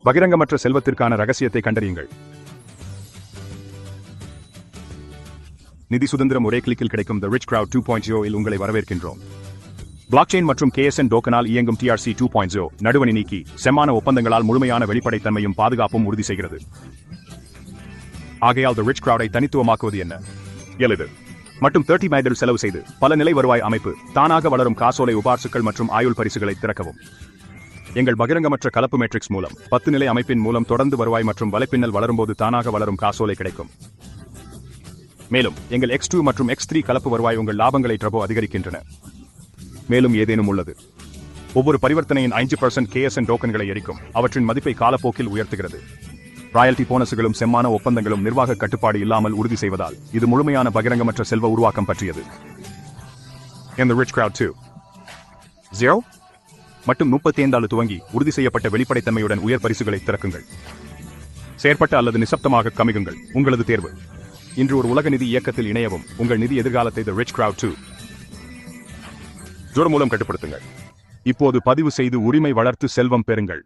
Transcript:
பகிரங்கமற்ற செல்வத்திற்கான ரகசியத்தை கண்டறியுங்கள். நிதி சுதந்திரம் ஒரே கிளிக்கில் கிடைக்கும் The Rich Crowd 2.0 இல் உங்களை வரவேற்கின்றோம். பிளாக்செயின் மற்றும் KSN டோக்கனால் இயங்கும் TRC 2.0 நடுவணி நீக்கி செம்மான ஒப்பந்தங்களால் முழுமையான வெளிப்படைத்தன்மையும் பாதுகாப்பும் உறுதி செய்கிறது. ஆகையால் The Rich Crowd-ஐ தனித்துவமாக்குவது என்ன? எளிது. மட்டும் 30 மைடல் செலவு செய்து பல நிலை வருவாய் அமைப்பு, தானாக வளரும் காசோலை உபார்சுக்கள் மற்றும் ஆயுள் பரிசுகளை திறக்கவும். எங்கள் பகிரங்கமற்ற கலப்பு மேட்ரிக்ஸ் மூலம் 10 நிலை அமைப்பின் மூலம் தொடர்ந்து வருவாய் மற்றும் வலைப்பின்னல் வளரும்போது தானாக வளரும் காசோலை கிடைக்கும். மேலும் எங்கள் X2 மற்றும் X3 கலப்பு வருவாய் உங்கள் லாபங்களை ட்ரபோ அதிகரிக்கின்றன. மேலும் ஏதேனும் உள்ளது. ஒவ்வொரு பரிவர்த்தனையின் 5% KSN டோக்கன்களை எரிக்கும், அவற்றின் மதிப்பை காலப்போக்கில் உயர்த்துகிறது. ராயல்டி போனஸுகளும் செம்மான ஒப்பந்தங்களும் நிர்வாக கட்டுப்பாடு இல்லாமல் உறுதி செய்வதால் இது முழுமையான பகிரங்கமற்ற செல்வ உருவாக்கம் பற்றியது. The Rich Crowd 2.0 மட்டும் 35 துவங்கி உறுதி செய்யப்பட்ட வெளிப்படைத்தன்மையுடன் உயர் பரிசுகளை திறக்குங்கள். செயற்பட்ட அல்லது நிசப்தமாக கமிகுங்கள், உங்களது தேர்வு. இன்று ஒரு உலக நிதி இயக்கத்தில் இணையவும் உங்கள் நிதி எதிர்காலத்தை The Rich Crowd 2.0 மூலம் கட்டுப்படுத்துங்கள். இப்போது பதிவு செய்து உரிமை வளர்த்து செல்வம் பெறுங்கள்.